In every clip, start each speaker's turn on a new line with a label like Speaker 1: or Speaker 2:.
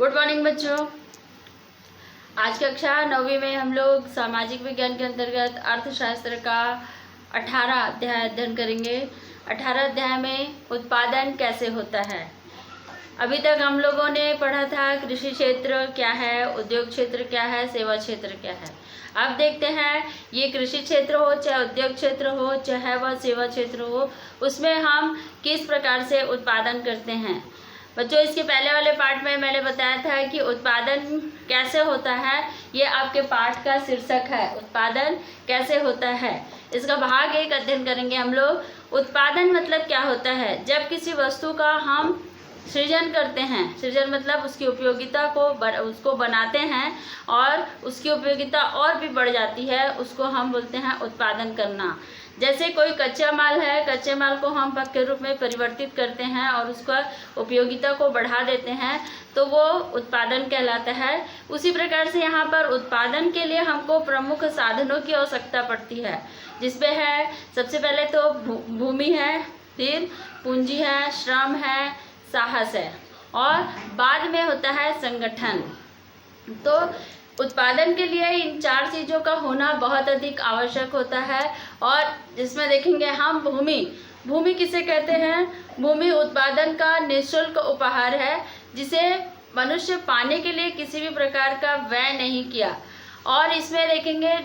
Speaker 1: Good morning बच्चों। आज कक्षा 9वीं में हम लोग सामाजिक विज्ञान के अंतर्गत अर्थशास्त्र का 18 अध्याय अध्ययन करेंगे। 18 अध्याय में उत्पादन कैसे होता है। अभी तक हम लोगों ने पढ़ा था कृषि क्षेत्र क्या है, उद्योग क्षेत्र क्या है, सेवा क्षेत्र क्या है। अब देखते हैं ये कृषि क्षेत्र हो चाहे उद्योग क्षेत्र हो चाहे वह सेवा क्षेत्र हो, उसमें हम किस प्रकार से उत्पादन करते हैं। बच्चों, इसके पहले वाले पार्ट में मैंने बताया था कि उत्पादन कैसे होता है, ये आपके पाठ का शीर्षक है। उत्पादन कैसे होता है, इसका भाग 1 अध्ययन करेंगे हम लोग। उत्पादन मतलब क्या होता है, जब किसी वस्तु का हम सृजन करते हैं। सृजन मतलब उसकी उपयोगिता को उसको बनाते हैं और उसकी उपयोगिता और भी बढ़ जाती है, उसको हम बोलते हैं उत्पादन करना। जैसे कोई कच्चा माल है, कच्चे माल को हम पक्के रूप में परिवर्तित करते हैं और उसका उपयोगिता को बढ़ा देते हैं, तो वो उत्पादन कहलाता है। उसी प्रकार से यहाँ पर उत्पादन के लिए हमको प्रमुख साधनों की आवश्यकता पड़ती है, जिसमें है सबसे पहले तो भूमि है, फिर पूंजी है, श्रम है, साहस है और बाद में होता है संगठन। तो उत्पादन के लिए इन 4 चीज़ों का होना बहुत अधिक आवश्यक होता है। और जिसमें देखेंगे हम भूमि किसे कहते हैं। भूमि उत्पादन का निःशुल्क उपहार है, जिसे मनुष्य पाने के लिए किसी भी प्रकार का व्यय नहीं किया। और इसमें देखेंगे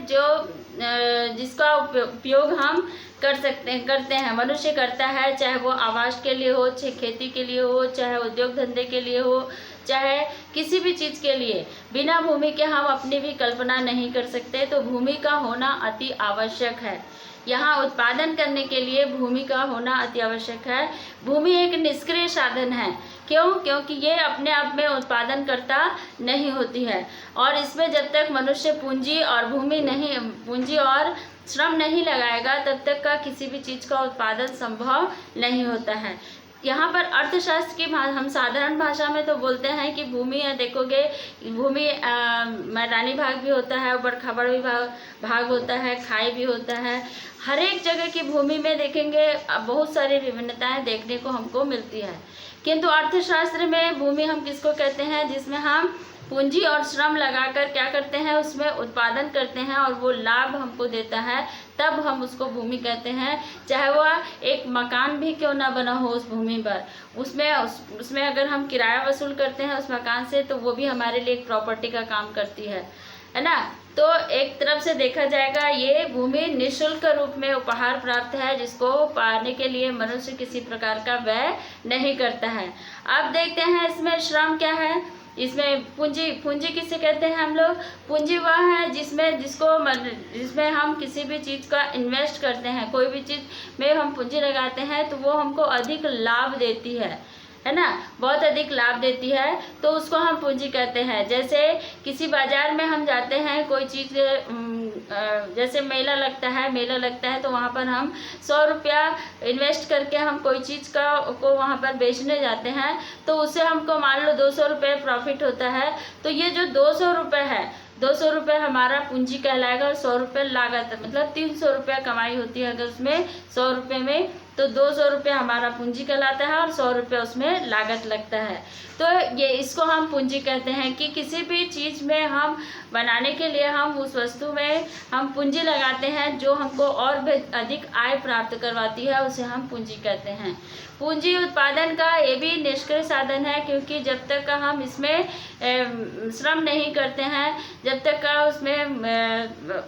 Speaker 1: जिसका उपयोग हम करते हैं, मनुष्य करता है, चाहे वो आवास के लिए हो, चाहे खेती के लिए हो, चाहे उद्योग धंधे के लिए हो, चाहे किसी भी चीज़ के लिए। बिना भूमि के हम अपनी भी कल्पना नहीं कर सकते। तो भूमि का होना अति आवश्यक है। यहाँ उत्पादन करने के लिए भूमि का होना अति आवश्यक है। भूमि एक निष्क्रिय साधन है। क्यों? क्योंकि ये अपने आप में उत्पादन करता नहीं होती है। और इसमें जब तक मनुष्य पूंजी और श्रम नहीं लगाएगा, तब तक का किसी भी चीज़ का उत्पादन संभव नहीं होता है। यहाँ पर अर्थशास्त्र की हम साधारण भाषा में तो बोलते हैं कि भूमि है। देखोगे भूमि मैदानी भाग भी होता है, ऊबड़ खाबड़ भी भाग होता है, खाई भी होता है। हर एक जगह की भूमि में देखेंगे बहुत सारी विभिन्नताएं देखने को हमको मिलती है। किंतु अर्थशास्त्र में भूमि हम किसको कहते हैं, जिसमें हम पूंजी और श्रम लगाकर क्या करते हैं, उसमें उत्पादन करते हैं और वो लाभ हमको देता है, तब हम उसको भूमि कहते हैं। चाहे वह एक मकान भी क्यों ना बना हो उस भूमि पर, उसमें अगर हम किराया वसूल करते हैं उस मकान से, तो वो भी हमारे लिए एक प्रॉपर्टी का काम करती है ना। तो एक तरफ से देखा जाएगा ये भूमि निःशुल्क रूप में उपहार प्राप्त है, जिसको पाने के लिए मनुष्य किसी प्रकार का व्यय नहीं करता है। अब देखते हैं इसमें श्रम क्या है। इसमें पूंजी किसे कहते हैं हम लोग। पूंजी वह है जिसमें हम किसी भी चीज़ का इन्वेस्ट करते हैं, कोई भी चीज़ में हम पूंजी लगाते हैं तो वो हमको अधिक लाभ देती है ना, बहुत अधिक लाभ देती है, तो उसको हम पूंजी कहते हैं। जैसे किसी बाजार में हम जाते हैं, कोई चीज़ जैसे मेला लगता है तो वहाँ पर हम 100 रुपया इन्वेस्ट करके हम कोई चीज़ को वहाँ पर बेचने जाते हैं, तो उससे हमको मान लो 200 रुपये प्रॉफिट होता है। तो ये जो 200 रुपये है, 200 रुपये हमारा पूंजी कहलाएगा और 100 रुपये लागत, मतलब 300 रुपये कमाई होती है अगर उसमें 100 रुपये में, तो 200 रुपये हमारा पूंजी कहलाता है और 100 रुपये उसमें लागत लगता है। तो ये इसको हम पूंजी कहते हैं कि किसी भी चीज़ में हम बनाने के लिए हम उस वस्तु में हम पूंजी लगाते हैं, जो हमको और भी अधिक आय प्राप्त करवाती है, उसे हम पूंजी कहते हैं। पूंजी उत्पादन का ये भी निष्क्रिय साधन है, क्योंकि जब तक का हम इसमें श्रम नहीं करते हैं, जब तक का उसमें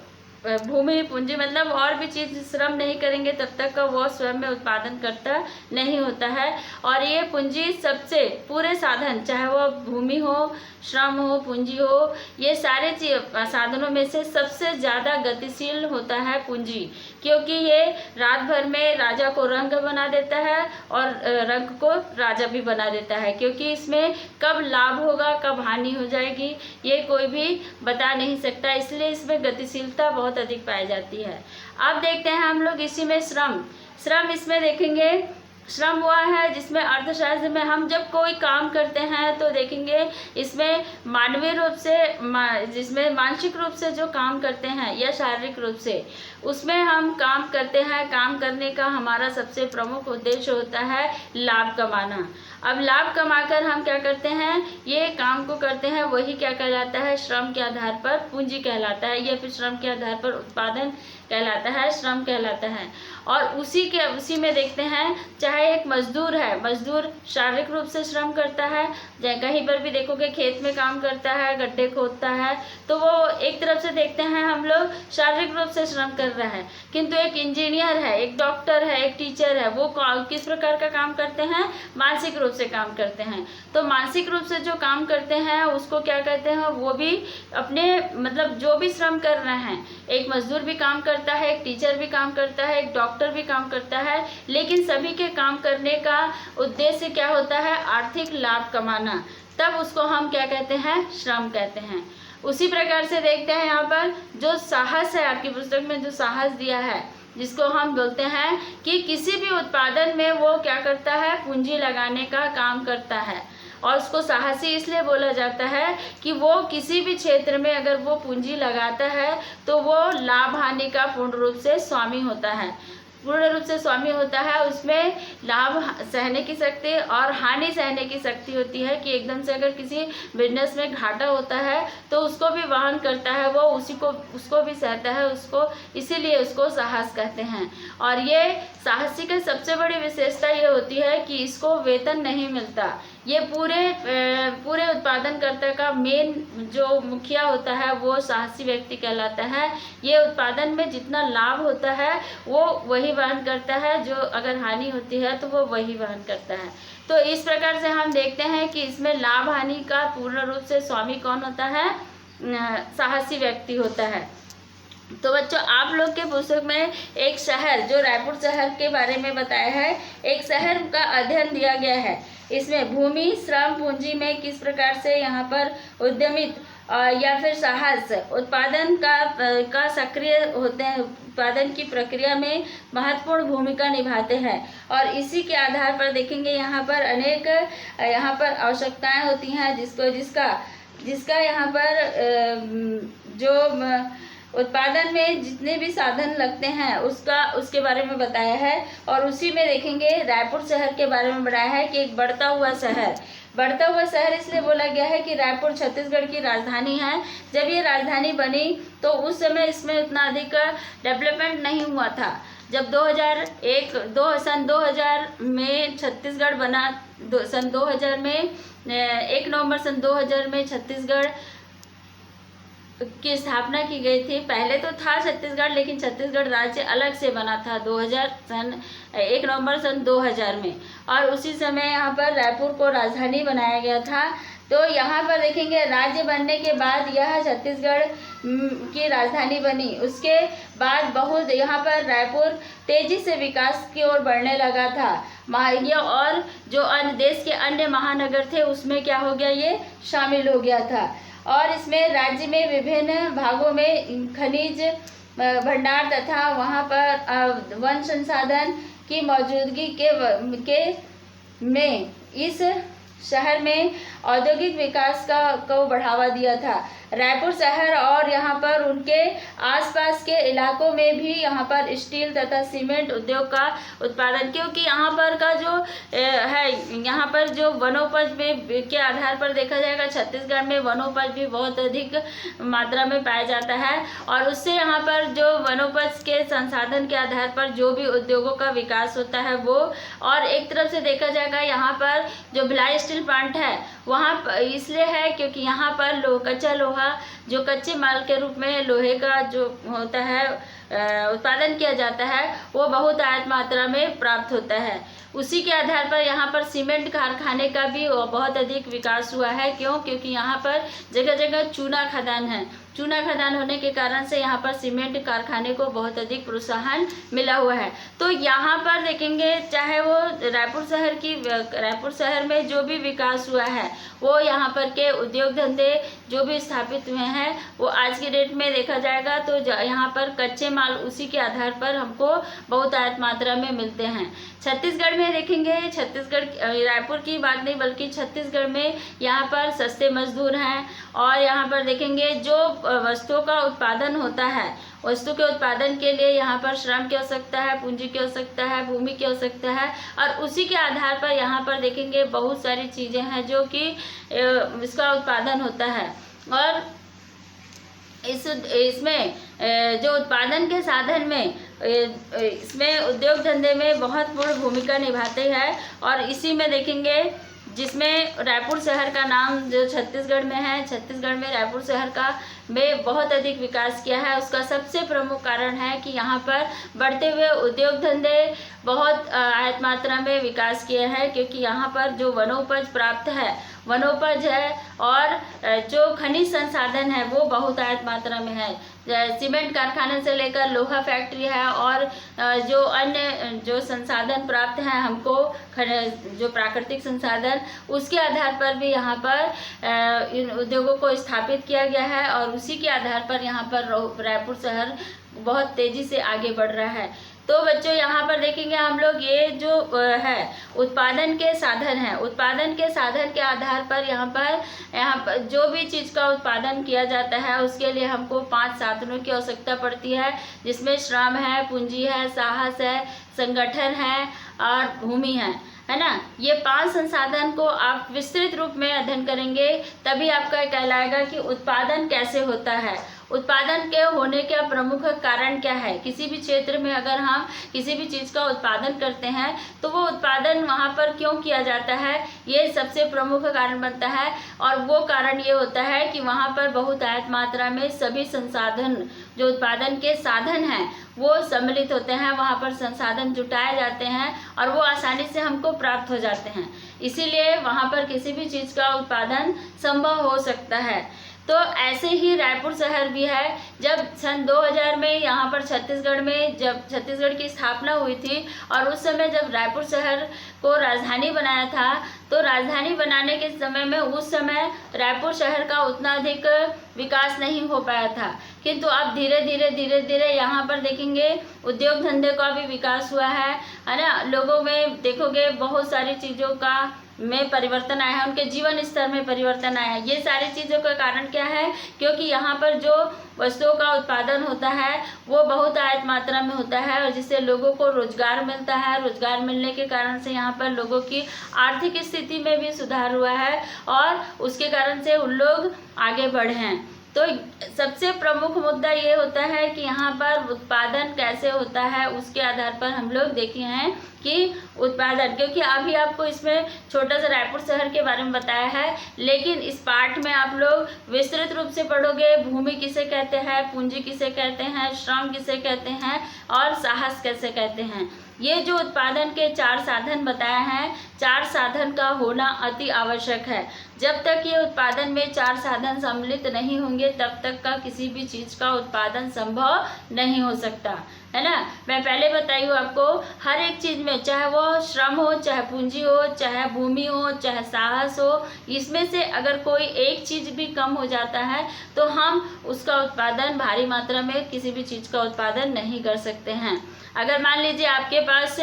Speaker 1: भूमि पूंजी मतलब और भी चीज़ श्रम नहीं करेंगे, तब तक का वो स्वयं में उत्पादन करता नहीं होता है। और ये पूंजी सबसे पूरे साधन, चाहे वो भूमि हो, श्रम हो, पूंजी हो, ये सारे साधनों में से सबसे ज़्यादा गतिशील होता है पूंजी, क्योंकि ये रात भर में राजा को रंग बना देता है और रंग को राजा भी बना देता है, क्योंकि इसमें कब लाभ होगा कब हानि हो जाएगी ये कोई भी बता नहीं सकता, इसलिए इसमें गतिशीलता बहुत अधिक पाई जाती है। अब देखते हैं हम लोग इसी में श्रम इसमें देखेंगे। श्रम वह है जिसमें अर्थशास्त्र में हम जब कोई काम करते हैं तो देखेंगे इसमें मानवीय रूप से जिसमें मानसिक रूप से जो काम करते हैं या शारीरिक रूप से उसमें हम काम करते हैं। काम करने का हमारा सबसे प्रमुख उद्देश्य होता है लाभ कमाना। अब लाभ कमाकर हम क्या करते हैं, ये काम को करते हैं, वही क्या कहलाता है, श्रम के आधार पर पूंजी कहलाता है, या फिर श्रम के आधार पर उत्पादन कहलाता है, श्रम कहलाता है। और उसी में देखते हैं, चाहे एक मजदूर है, मजदूर शारीरिक रूप से श्रम करता है, चाहे कहीं पर भी देखोगे खेत में काम करता है, गड्ढे खोदता है, तो वो एक तरफ से देखते हैं हम लोग शारीरिक रूप से श्रम कर रहा है। किंतु एक इंजीनियर है, एक डॉक्टर है, एक टीचर है, वो किस प्रकार का काम करते हैं, मानसिक रूप से काम करते हैं। तो मानसिक रूप से जो काम करते हैं उसको क्या कहते हैं, वो भी अपने मतलब जो भी श्रम कर रहे हैं, एक मजदूर भी काम करता है, एक टीचर भी काम करता है, एक डॉक्टर भी काम करता है, लेकिन सभी के काम करने का उद्देश्य क्या होता है, आर्थिक लाभ कमाना। तब उसको हम क्या कहते हैं, श्रम कहते हैं। उसी प्रकार से देखते हैं यहाँ पर जो साहस है, आपकी पुस्तक में जो साहस दिया है, जिसको हम बोलते हैं कि किसी भी उत्पादन में वो क्या करता है, पूंजी लगाने का काम करता है। और उसको साहसी इसलिए बोला जाता है कि वो किसी भी क्षेत्र में अगर वो पूंजी लगाता है तो वो लाभ हानि का पूर्ण रूप से स्वामी होता है, पूर्ण रूप से स्वामी होता है। उसमें लाभ सहने की शक्ति और हानि सहने की शक्ति होती है कि एकदम से अगर किसी बिजनेस में घाटा होता है तो उसको भी वहन करता है, वो उसको भी सहता है, उसको इसीलिए उसको साहस कहते हैं। और ये साहसी की सबसे बड़ी विशेषता ये होती है कि इसको वेतन नहीं मिलता। ये पूरे उत्पादनकर्ता का मेन जो मुखिया होता है वो साहसी व्यक्ति कहलाता है। ये उत्पादन में जितना लाभ होता है वो वही वहन करता है, जो अगर हानि होती है तो वो वही वहन करता है। तो इस प्रकार से हम देखते हैं कि इसमें लाभ हानि का पूर्ण रूप से स्वामी कौन होता है, साहसी व्यक्ति होता है। तो बच्चों, आप लोग के पुस्तक में एक शहर, जो रायपुर शहर के बारे में बताया है, एक शहर का अध्ययन दिया गया है। इसमें भूमि, श्रम, पूंजी में किस प्रकार से यहाँ पर उद्यमित या फिर साहस उत्पादन का सक्रिय होते हैं, उत्पादन की प्रक्रिया में महत्वपूर्ण भूमिका निभाते हैं। और इसी के आधार पर देखेंगे यहाँ पर अनेक यहाँ पर आवश्यकताएं होती हैं, जिसका यहाँ पर जो उत्पादन में जितने भी साधन लगते हैं उसके बारे में बताया है। और उसी में देखेंगे रायपुर शहर के बारे में बताया है कि एक बढ़ता हुआ शहर इसलिए बोला गया है कि रायपुर छत्तीसगढ़ की राजधानी है। जब ये राजधानी बनी तो उस समय इसमें उतना अधिक डेवलपमेंट नहीं हुआ था। जब सन 2000 में छत्तीसगढ़ बना, सन 2000 में 1 नवंबर सन 2000 में छत्तीसगढ़ की स्थापना की गई थी। पहले तो था छत्तीसगढ़, लेकिन छत्तीसगढ़ राज्य अलग से बना था 1 नवंबर सन 2000 में। और उसी समय यहाँ पर रायपुर को राजधानी बनाया गया था। तो यहाँ पर देखेंगे राज्य बनने के बाद यह छत्तीसगढ़ की राजधानी बनी। उसके बाद बहुत यहाँ पर रायपुर तेजी से विकास की ओर बढ़ने लगा था। और जो अन्य देश के अन्य महानगर थे उसमें क्या हो गया, ये शामिल हो गया था। और इसमें राज्य में विभिन्न भागों में खनिज भंडार तथा वहाँ पर वन संसाधन की मौजूदगी में इस शहर में औद्योगिक विकास को बढ़ावा दिया था। रायपुर शहर और यहाँ पर उनके आसपास के इलाकों में भी यहाँ पर स्टील तथा सीमेंट उद्योग का उत्पादन, क्योंकि यहाँ पर का जो है, यहाँ पर जो वनोपज के आधार पर देखा जाएगा, छत्तीसगढ़ में वनोपज भी बहुत अधिक मात्रा में पाया जाता है। और उससे यहाँ पर जो वनोपज के संसाधन के आधार पर जो भी उद्योगों का विकास होता है वो। और एक तरफ से देखा जाएगा यहाँ पर जो भिलाई स्टील प्लांट है वहाँ इसलिए है क्योंकि यहाँ पर कच्चा लोहा, जो कच्चे माल के रूप में लोहे का जो होता है उत्पादन किया जाता है, वो बहुत आयत मात्रा में प्राप्त होता है। उसी के आधार पर यहाँ पर सीमेंट कारखाने का भी बहुत अधिक विकास हुआ है। क्यों? क्योंकि यहाँ पर जगह जगह चूना खदान है। चूना खदान होने के कारण से यहाँ पर सीमेंट कारखाने को बहुत अधिक प्रोत्साहन मिला हुआ है। तो यहाँ पर देखेंगे, चाहे वो रायपुर शहर में जो भी विकास हुआ है वो यहाँ पर के उद्योग धंधे जो भी स्थापित हुए हैं वो आज की डेट में देखा जाएगा तो यहाँ पर कच्चे माल उसी के आधार पर हमको बहुत आयत मात्रा में मिलते हैं। छत्तीसगढ़ में देखेंगे, रायपुर की बात नहीं बल्कि छत्तीसगढ़ में यहाँ पर सस्ते मजदूर हैं। और यहाँ पर देखेंगे जो वस्तुओं का उत्पादन होता है, वस्तु के उत्पादन के लिए यहाँ पर श्रम की आवश्यकता है, पूंजी की आवश्यकता है, भूमि की आवश्यकता है, और उसी के आधार पर यहाँ पर देखेंगे बहुत सारी चीज़ें हैं जो कि इसका उत्पादन होता है। और इसमें जो उत्पादन के साधन में इसमें उद्योग धंधे में बहुत बड़ी भूमिका निभाते हैं। और इसी में देखेंगे जिसमें रायपुर शहर का नाम जो छत्तीसगढ़ में है, छत्तीसगढ़ में रायपुर शहर का में बहुत अधिक विकास किया है। उसका सबसे प्रमुख कारण है कि यहाँ पर बढ़ते हुए उद्योग धंधे बहुत आयत मात्रा में विकास किए हैं, क्योंकि यहाँ पर जो वनोपज प्राप्त है, वनोपज है, और जो खनिज संसाधन है वो बहुत आयत मात्रा में है। सीमेंट कारखाने से लेकर लोहा फैक्ट्री है, और जो अन्य जो संसाधन प्राप्त हैं हमको, जो प्राकृतिक संसाधन, उसके आधार पर भी यहाँ पर इन उद्योगों को स्थापित किया गया है। और उसी के आधार पर यहाँ पर रायपुर शहर बहुत तेज़ी से आगे बढ़ रहा है। तो बच्चों यहाँ पर देखेंगे हम लोग ये जो है उत्पादन के साधन है, उत्पादन के साधन के आधार पर यहाँ पर जो भी चीज़ का उत्पादन किया जाता है उसके लिए हमको 5 साधनों की आवश्यकता पड़ती है, जिसमें श्रम है, पूंजी है, साहस है, संगठन है और भूमि है ना। ये 5 संसाधन को आप विस्तृत रूप में अध्ययन करेंगे, तभी आपका कहलाएगा कि उत्पादन कैसे होता है, उत्पादन के होने का प्रमुख कारण क्या है। किसी भी क्षेत्र में अगर हम किसी भी चीज़ का उत्पादन करते हैं तो वो उत्पादन वहाँ पर क्यों किया जाता है, ये सबसे प्रमुख कारण बनता है। और वो कारण ये होता है कि वहाँ पर बहुत आयत मात्रा में सभी संसाधन, जो उत्पादन के साधन हैं, वो सम्मिलित होते हैं, वहाँ पर संसाधन जुटाए जाते हैं और वो आसानी से हमको प्राप्त हो जाते हैं। इसीलिए वहाँ पर किसी भी चीज़ का उत्पादन संभव हो सकता है। तो ऐसे ही रायपुर शहर भी है। जब सन 2000 में यहाँ पर छत्तीसगढ़ में जब छत्तीसगढ़ की स्थापना हुई थी, और उस समय जब रायपुर शहर को राजधानी बनाया था, तो राजधानी बनाने के समय में उस समय रायपुर शहर का उतना अधिक विकास नहीं हो पाया था। किंतु अब धीरे धीरे यहाँ पर देखेंगे उद्योग धंधे का भी विकास हुआ है ना। लोगों में देखोगे बहुत सारी चीज़ों का में परिवर्तन आया है, उनके जीवन स्तर में परिवर्तन आया है। ये सारी चीज़ों का कारण क्या है, क्योंकि यहाँ पर जो वस्तुओं का उत्पादन होता है वो बहुत आयत मात्रा में होता है, और जिससे लोगों को रोजगार मिलता है। रोजगार मिलने के कारण से यहाँ पर लोगों की आर्थिक स्थिति में भी सुधार हुआ है, और उसके कारण से उन लोग आगे बढ़े हैं। तो सबसे प्रमुख मुद्दा ये होता है कि यहाँ पर उत्पादन कैसे होता है, उसके आधार पर हम लोग देखे हैं कि उत्पादन, क्योंकि अभी आपको इसमें छोटा सा रायपुर शहर के बारे में बताया है, लेकिन इस पाठ में आप लोग विस्तृत रूप से पढ़ोगे भूमि किसे कहते हैं, पूंजी किसे कहते हैं, श्रम किसे कहते हैं और साहस कैसे कहते हैं। ये जो उत्पादन के 4 साधन बताए हैं, 4 साधन का होना अति आवश्यक है। जब तक ये उत्पादन में 4 साधन सम्मिलित नहीं होंगे तब तक का किसी भी चीज़ का उत्पादन संभव नहीं हो सकता, है ना। मैं पहले बताई हूँ आपको, हर एक चीज़ में, चाहे वो श्रम हो, चाहे पूंजी हो, चाहे भूमि हो, चाहे साहस हो, इसमें से अगर कोई एक चीज़ भी कम हो जाता है तो हम उसका उत्पादन भारी मात्रा में किसी भी चीज़ का उत्पादन नहीं कर सकते हैं। अगर मान लीजिए आपके पास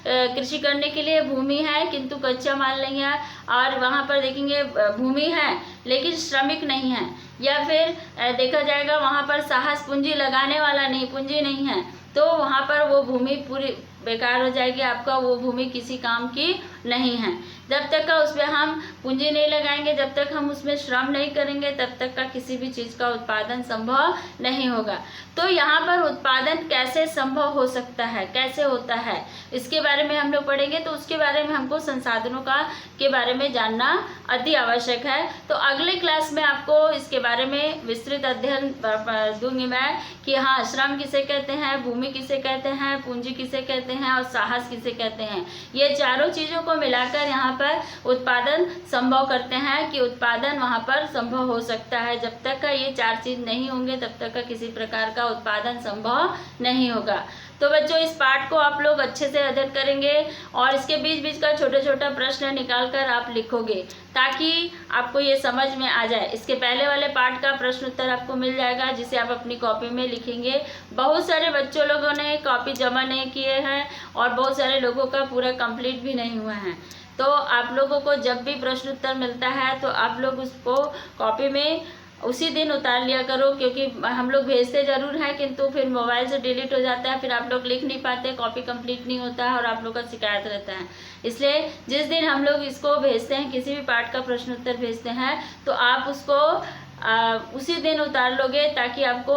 Speaker 1: कृषि करने के लिए भूमि है किंतु कच्चा माल नहीं है, और वहाँ पर देखेंगे भूमि है लेकिन श्रमिक नहीं है, या फिर देखा जाएगा वहाँ पर साहस पूंजी लगाने वाला नहीं, पूंजी नहीं है, तो वहाँ पर वो भूमि पूरी बेकार हो जाएगी, आपका वो भूमि किसी काम की नहीं है। जब तक का उसमें हम पूंजी नहीं लगाएंगे, जब तक हम उसमें श्रम नहीं करेंगे, तब तक का किसी भी चीज़ का उत्पादन संभव नहीं होगा। तो यहाँ पर उत्पादन कैसे संभव हो सकता है, कैसे होता है, इसके बारे में हम लोग पढ़ेंगे। तो उसके बारे में हमको संसाधनों के बारे में जानना अति आवश्यक है। तो अगले क्लास में आपको इसके बारे में विस्तृत अध्ययन दूंगी मैं कि हाँ, श्रम किसे कहते हैं, भूमि किसे कहते हैं, पूंजी किसे कहते हैं और साहस किसे कहते हैं। ये चारों चीज़ों को मिलाकर यहाँ पर उत्पादन संभव करते हैं कि उत्पादन वहाँ पर संभव हो सकता है। जब तक का ये 4 चीज़ नहीं होंगे तब तक का किसी प्रकार का उत्पादन संभव नहीं होगा। तो बच्चों, इस पाठ को आप लोग अच्छे से अध्ययन करेंगे और इसके बीच बीच का छोटा छोटा प्रश्न निकाल कर आप लिखोगे ताकि आपको ये समझ में आ जाए। इसके पहले वाले पाठ का प्रश्न उत्तर आपको मिल जाएगा जिसे आप अपनी कॉपी में लिखेंगे। बहुत सारे बच्चों लोगों ने कॉपी जमा नहीं किए हैं और बहुत सारे लोगों का पूरा कंप्लीट भी नहीं हुआ है। तो आप लोगों को जब भी प्रश्न उत्तर मिलता है तो आप लोग उसको कॉपी में उसी दिन उतार लिया करो, क्योंकि हम लोग भेजते ज़रूर हैं किंतु फिर मोबाइल से डिलीट हो जाता है, फिर आप लोग लिख नहीं पाते, कॉपी कंप्लीट नहीं होता है और आप लोग का शिकायत रहता है। इसलिए जिस दिन हम लोग इसको भेजते हैं, किसी भी पार्ट का प्रश्न उत्तर भेजते हैं, तो आप उसको उसी दिन उतार लोगे, ताकि आपको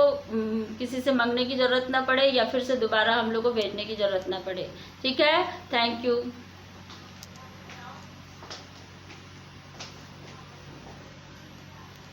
Speaker 1: किसी से मांगने की ज़रूरत ना पड़े या फिर से दोबारा हम लोग को भेजने की ज़रूरत ना पड़े। ठीक है, थैंक यू।